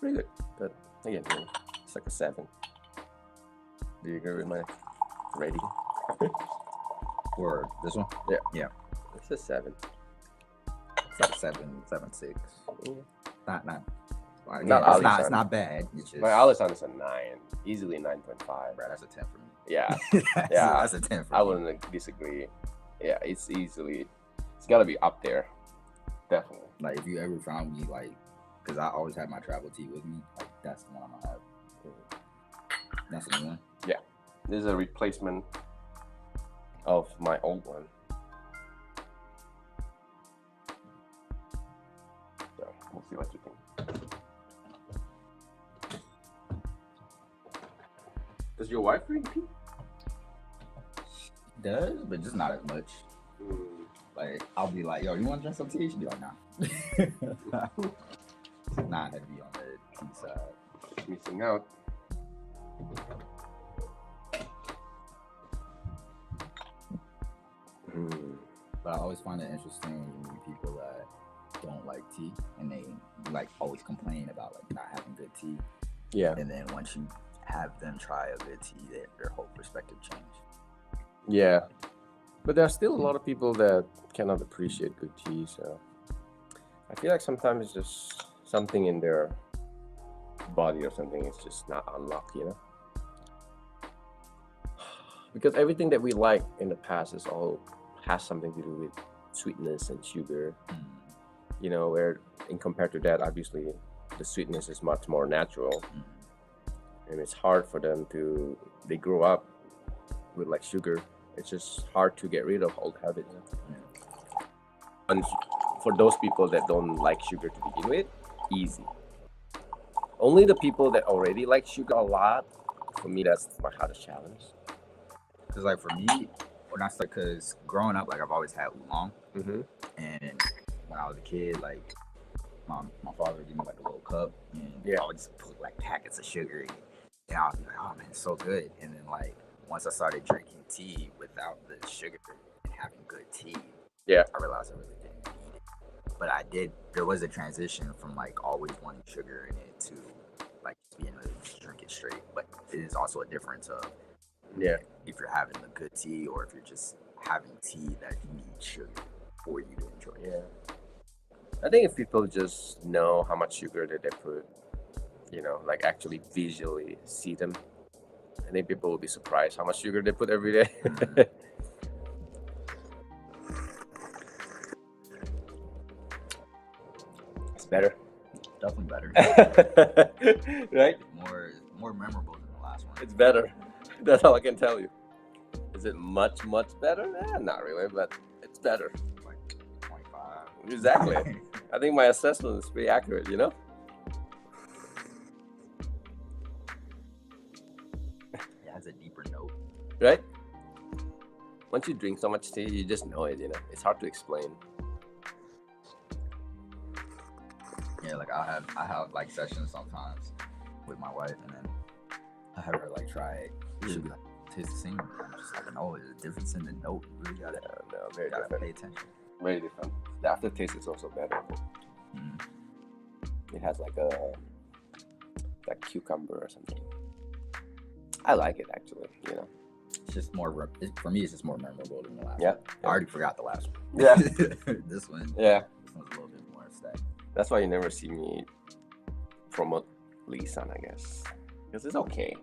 Pretty good. But again, it's like a 7. Do you agree with my rating? For this one? Yeah. It's a 7. It's like 7.6. Yeah. It's not bad. It's just, my Allison is a 9. Easily 9.5. Right, that's a 10 for me. Yeah. That's a 10 for me. I wouldn't disagree. Yeah, it's gotta be up there. Definitely. Like, if you ever found me, like, because I always have my travel tea with me, like, that's the one I'm gonna have. That's the new one? Yeah. This is a replacement of my old one. See what you think. Does your wife drink tea? Does, but just not as much. Like, I'll be like, yo, you want to drink some tea? She'll be like, nah. She's not heavy on the tea side. Missing out. But I always find it interesting when you meet people that don't like tea and they like always complain about like not having good tea. Yeah. And then once you have them try a good tea, their whole perspective change. Yeah. But there are still a lot of people that cannot appreciate good tea, so I feel like sometimes it's just something in their body or something is just not unlocked, you know? Because everything that we like in the past is all has something to do with sweetness and sugar, you know, where in compared to that, obviously the sweetness is much more natural, and it's hard for them to, they grow up with like sugar. It's just hard to get rid of old habits. And for those people that don't like sugar to begin with, easy. Only the people that already like sugar a lot, for me, that's my hardest challenge. Because like for me, when I started, because growing up, like I've always had oolong, and when I was a kid, like my father would give me like a little cup, and I would just put like packets of sugar in it, and I was like, oh man, it's so good. And then like once I started drinking tea without the sugar and having good tea, I realized I really didn't need it. But I did. There was a transition from like always wanting sugar in it to like being able to just drink it straight. But it is also a difference of if you're having a good tea or if you're just having tea that needs sugar for you to enjoy it. I think if people just know how much sugar that they put, you know, like actually visually see them, I think people will be surprised how much sugar they put every day. It's better. Definitely better. Right? More memorable than the last one. It's better. That's all I can tell you. Is it much better? Not really, but it's better. Like 25. Exactly. I think my assessment is pretty accurate, you know? It has a deeper note. Right? Once you drink so much tea, you just know it, you know? It's hard to explain. Yeah, like I have like sessions sometimes with my wife, and then I have her like try it. She'll be like, tastes the same. I'm just like, no, there's a difference in the note. You really gotta, very gotta different. pay attention. Very different. The aftertaste is also better. It has like cucumber or something. I like it actually, you know. It's just more, for me, it's just more memorable than the last one. Yeah. I already forgot the last one. Yeah. This one. Yeah. This one's a little bit more stagnant. That's why you never see me promote Lisan, I guess. Because it's okay.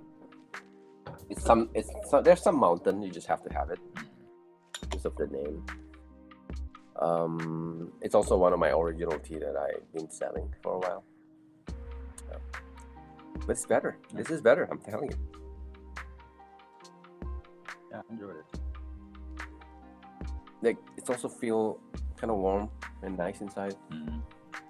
There's some mountain, you just have to have it. Because of the name. It's also one of my original tea that I've been selling for a while. But it's better. This is better, I'm telling you. Yeah, I enjoyed it. Like, it's also feel kind of warm and nice inside.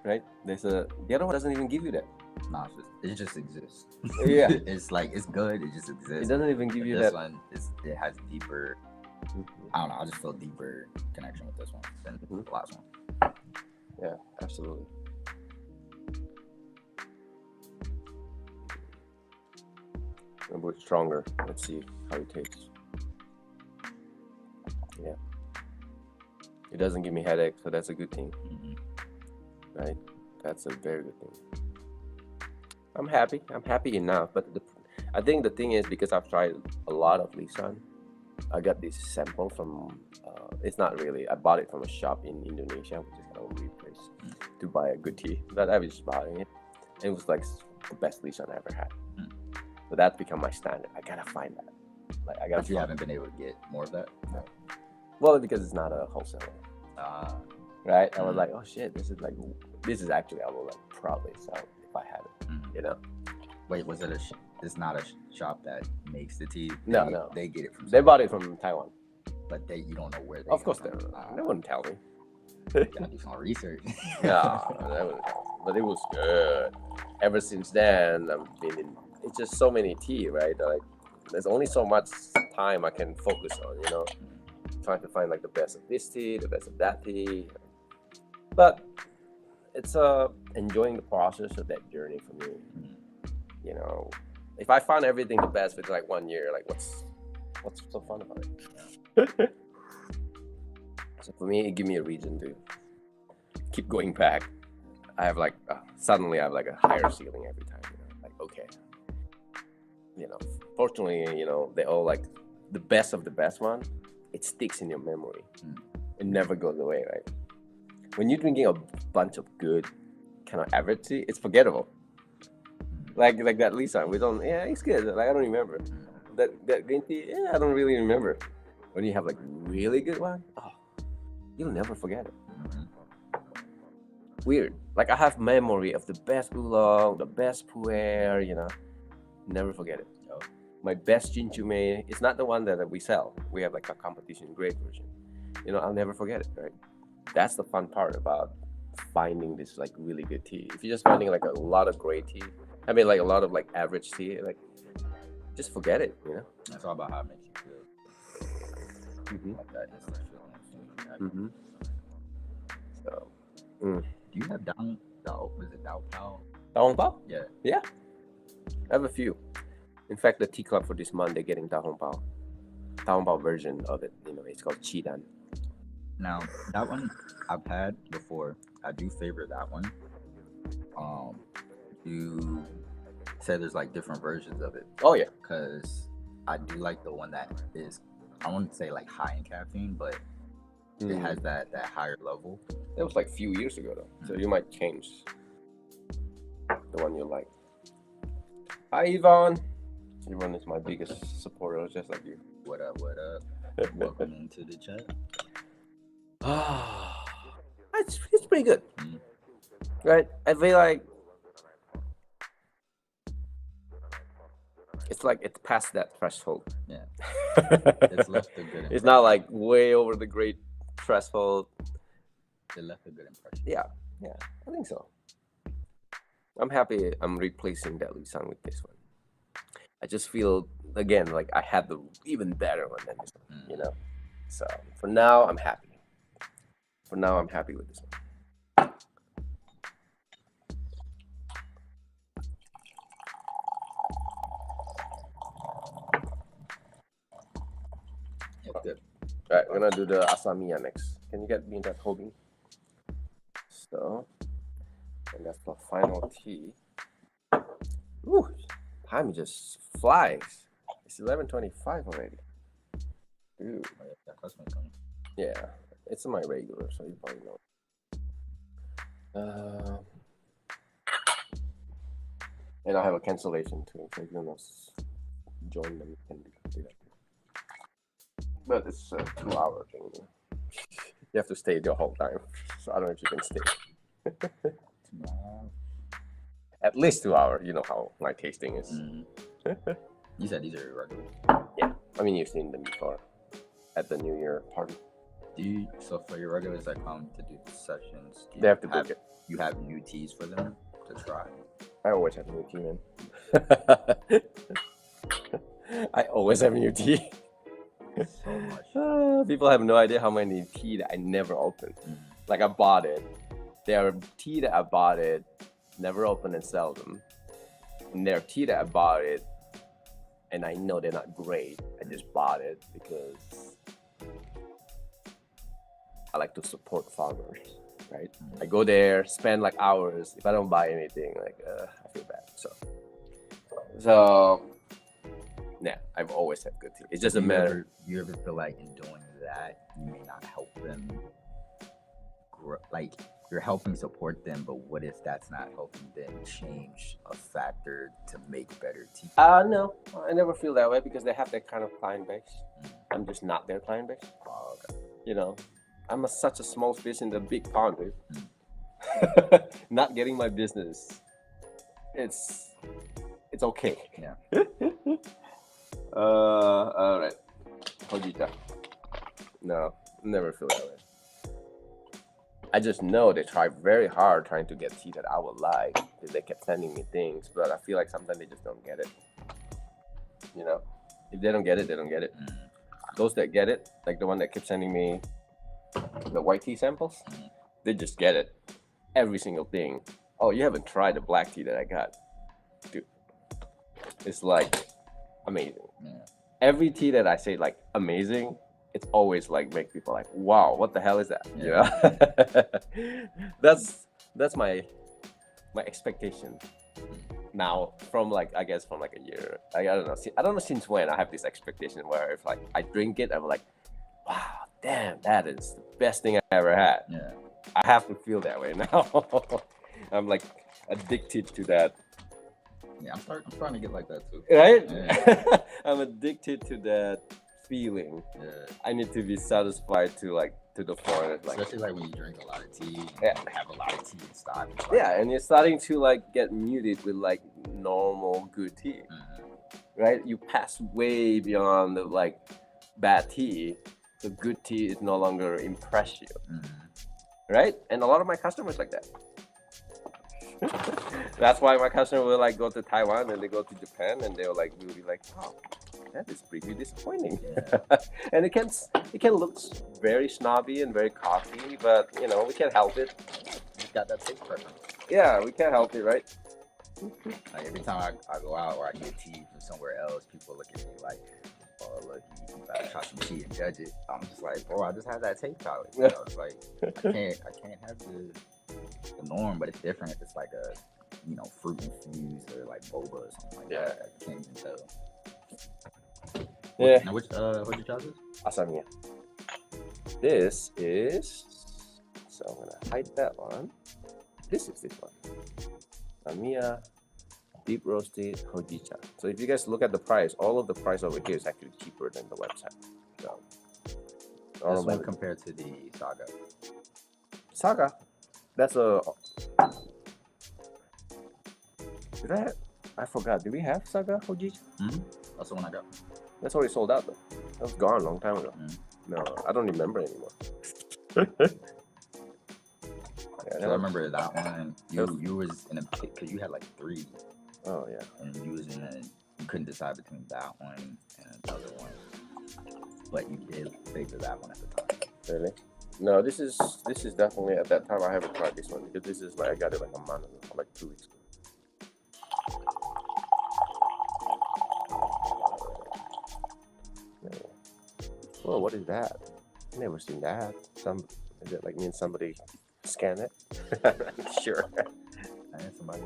Right? The other one doesn't even give you that. No, it just exists. Yeah. It's like, it's good, it just exists. It doesn't even give you this that. One, it has deeper, I don't know, I just feel deeper connection with this one than the last one. Yeah, absolutely. A bit stronger. Let's see how it tastes. Yeah. It doesn't give me headache, so that's a good thing. Right? That's a very good thing. I'm happy. I'm happy enough. But I think the thing is, because I've tried a lot of Lisan, I got this sample from, it's not really, I bought it from a shop in Indonesia, which is kind of a weird place to buy a good tea. But I was just buying it. It was like the best Lisan I ever had. So that's become my standard. I gotta find that. Like, I gotta. But you haven't been able to get more of that? No. Well, because it's not a wholesaler. Right? I was like, oh shit, this is actually, I would like probably sell if I had it. You know? Wait, was it it's not a shop that makes the tea? No. They get it from They bought it from Taiwan. But you don't know where they Of course they don't. They wouldn't tell me. Gotta do some research. No, they wouldn't tell me. but it was good. Ever since then, I've been in. It's just so many tea, right? Like, there's only so much time I can focus on, you know, trying to find like the best of this tea, the best of that tea. But it's enjoying the process of that journey for me. You know, if I find everything the best within like 1 year, like what's so fun about it? So for me, it gives me a reason to keep going back. I have like suddenly I have like a higher ceiling every time. You know, like okay, you know. Fortunately, you know, they all like the best of the best one. It sticks in your memory. It never goes away, right? When you're drinking a bunch of good kind of average tea, it's forgettable. Like that Lisa, we don't. Yeah, it's good. Like I don't remember that green tea. Yeah, I don't really remember. When you have like really good one, oh, you'll never forget it. Weird. Like I have memory of the best oolong, the best pu'er, you know. Never forget it. My best jinchume is not the one that we sell. We have like a competition grade version. You know, I'll never forget it, right? That's the fun part about finding this like really good tea. If you're just finding like a lot of great tea, I mean like a lot of like average tea, like just forget it, you know? That's all about how it makes you feel. Like that instant feeling. So, do you have was it Dao Pao? Da Hong Pao? Yeah. Yeah. I have a few. In fact, the tea club for this month, they're getting Da Hong Pao. Da Hong Pao version of it, you know, it's called Chidan. Now, that one I've had before. I do favor that one. You said there's like different versions of it. Oh, yeah. Because I do like the one that is, I wouldn't say like high in caffeine, but it has that higher level. That was like a few years ago, though. So you might change the one you like. Hi, Yvonne. Yvonne is my biggest supporter, just like you. What up? Welcome into the chat. It's pretty good. Right? I feel like it's like it's past that threshold. Yeah. It's left a good impression. It's not like way over the great threshold. It left a good impression. Yeah, I think so. I'm happy I'm replacing that Lisan with this one. I just feel, again, like I had the even better one than this one, you know? So for now, I'm happy. with this one. Good. All right, we're gonna do the Asamiya next. Can you get me that holding? So, and that's the final tea. Ooh, time just flies. It's 11:25 already. Dude. Yeah, it's my regular, so you probably know. And I have a cancellation too, so if you want to join them, you can do that. But it's a 2-hour thing. You have to stay the whole time, so I don't know if you can stay. At least 2 hours. You know how my tasting is. You said these are regular. Yeah, I mean you've seen them before at the New Year party. So for your regulars that come to do the sessions, they have to book it. You have new teas for them to try. I always have new tea, man. I always have new tea. So much. People have no idea how many tea that I never opened. Like I bought it. There are tea that I bought it, never opened and sell them. And there are tea that I bought it, and I know they're not great. I just bought it because I like to support farmers, right? I go there, spend like hours. If I don't buy anything, like I feel bad. So yeah, I've always had good tea. It's just a matter. You ever feel like in doing that, you may not help them grow? Like you're helping support them, but what if that's not helping them change a factor to make better tea? No, I never feel that way because they have that kind of client base. I'm just not their client base. Oh, okay. You know, I'm such a small fish in the big pond, dude. Not getting my business. It's okay. Yeah. All right. Hojita. No, never feel that way. I just know they try very hard trying to get tea that I would like. They kept sending me things, but I feel like sometimes they just don't get it. You know, if they don't get it, they don't get it. Those that get it, like the one that kept sending me the white tea samples, they just get it. Every single thing. Oh, you haven't tried the black tea that I got, dude. It's like amazing. Yeah. Every tea that I say like amazing, it's always like make people like, wow, what the hell is that? You know? that's my expectation now from like, I guess from like a year. I don't know since when I have this expectation where if like I drink it, I'm like, wow, damn, that is the best thing I ever had. Yeah. I have to feel that way now. I'm like addicted to that. Yeah, I'm starting to get like that too. Right? Yeah. I'm addicted to that feeling. Yeah. I need to be satisfied to the point. Like, especially like when you drink a lot of tea, yeah. have a lot of tea in stock. Like, yeah, and you're starting to like get muted with like normal good tea. Right? You pass way beyond the like bad tea. The good tea is no longer impress you. Right? And a lot of my customers like that. That's why my customer will like go to Taiwan and they go to Japan and they'll like will be like, oh, that is pretty disappointing. Yeah. And it can look very snobby and very cocky, but you know, we can't help it. It's got that taste preference. Yeah, we can't help it, right? Like every time I go out or I get tea from somewhere else, people look at me like, oh look, you gotta try some tea and judge it. I'm just like, bro, I just have that taste palette. You know, it's like I can't have the norm, but it's different if it's like a, you know, fruit infused or like boba or something like that. I can't even tell. Yeah. Now which you try this? Asamiya. This is, so I'm gonna hide that one. This is this one. Asamiya deep roasted hojicha. So if you guys look at the price, all of the price over here is actually cheaper than the website. So this one compared to the Saga. That's a. I forgot. Did we have Saga hojicha? That's the one I got. That's already sold out though. That was gone a long time ago. No, I don't remember anymore. I remember that one. You was in a pit because you had like 3. Oh yeah. And you was in a, you couldn't decide between that one and another one, but you did favor that one at the time. Really? No, this is definitely at that time I haven't tried this one because this is like I got it like a month ago, like 2 weeks ago. Whoa, what is that? I've never seen that. Is it like mean somebody scan it? Sure. And somebody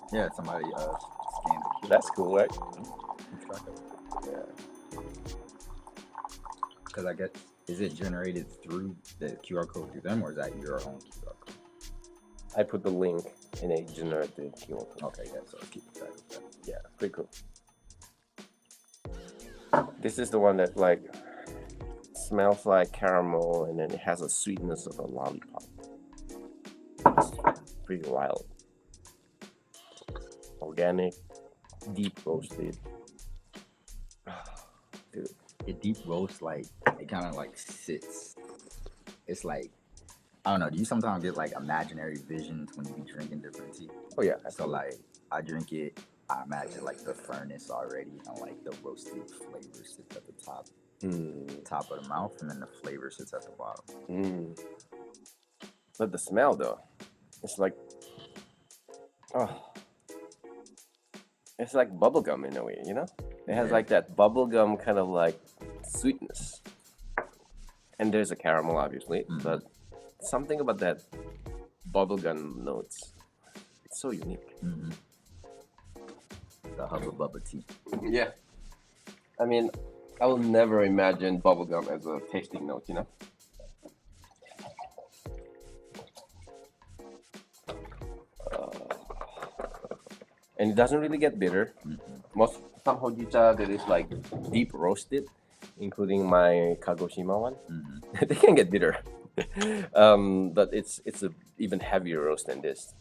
scanned it. That's cool, right? Yeah. Because I guess, is it generated through the QR code through them, or is that your own QR code? I put the link and it generated the QR code. Okay, yeah, so keep track of that. Yeah, pretty cool. This is the one that like smells like caramel and then it has a sweetness of a lollipop. It's pretty wild. Organic, deep roasted. Dude. It deep roast, like it kind of like sits. It's like, I don't know. Do you sometimes get like imaginary visions when you be drinking different tea? Oh yeah. So like I drink it, I imagine like the furnace already, and like the roasted flavor sits at the top, top of the mouth, and then the flavor sits at the bottom. But the smell though, it's like, it's like bubblegum in a way, you know? It has like that bubblegum kind of like sweetness. And there's a caramel obviously, but something about that bubblegum notes, it's so unique. The Hubba Bubba tea. Yeah. I mean, I will never imagine bubblegum as a tasting note, you know? And it doesn't really get bitter. Some hojicha that is like deep roasted, including my Kagoshima one, they can get bitter. But it's a even heavier roast than this.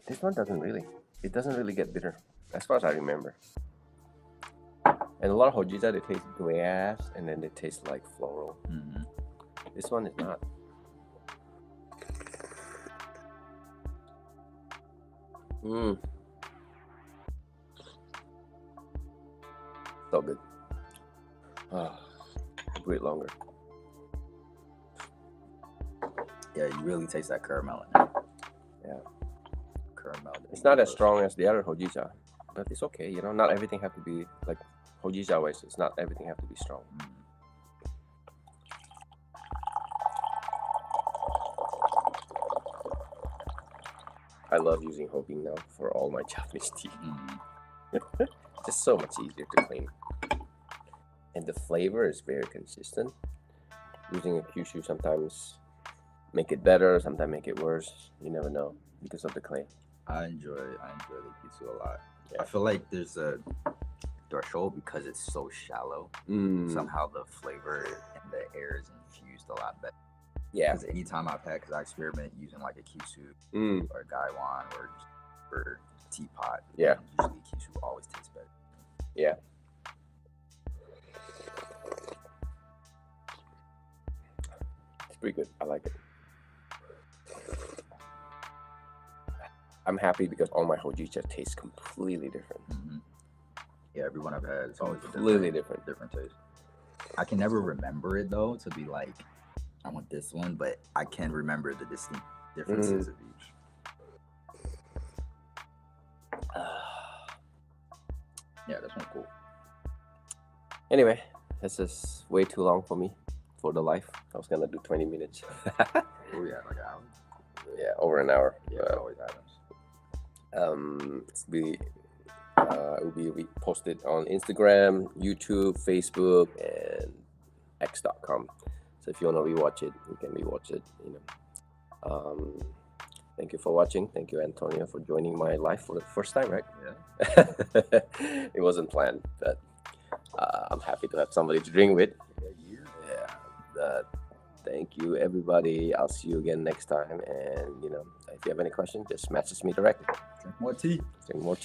This one doesn't really. It doesn't really get bitter, as far as I remember. And a lot of hojicha, they taste grass and then they taste like floral. This one is not. So good. Breathe longer. Yeah, you really taste that caramel in it. Yeah. Caramel. It's not as strong as the other Hojicha, but it's okay. You know, not everything have to be like Hojicha ways. It's not everything have to be strong. I love using Hoping now for all my Japanese tea. Just so much easier to clean. And the flavor is very consistent. Using a Kyushu sometimes make it better, sometimes make it worse. You never know because of the clay. I enjoy the Kyushu a lot. Yeah. I feel like there's a threshold because it's so shallow. Somehow the flavor and the air is infused a lot better. Yeah. Because anytime I've had, because I experiment using like a Kyushu or a Gaiwan or teapot. Yeah. Usually Kyushu always tastes better. Yeah. It's pretty good. I like it. I'm happy because all my Hojicha taste completely different. Yeah, everyone I've had is always completely different taste. I can never remember it though to be like, I want this one, but I can remember the distinct differences of each. Yeah, this one's cool. Anyway, this is way too long for me for the life. I was gonna do 20 minutes. Oh yeah, like an hour. Yeah, over an hour. Yeah, it always happens. It will be posted on Instagram, YouTube, Facebook, and X.com. So if you want to rewatch it, you can rewatch it. You know. Thank you for watching. Thank you, Antonio, for joining my live for the first time, right? Yeah. It wasn't planned, but I'm happy to have somebody to drink with. Yeah. Thank you, everybody. I'll see you again next time. And, you know, if you have any questions, just message me directly. Drink more tea. Drink more tea.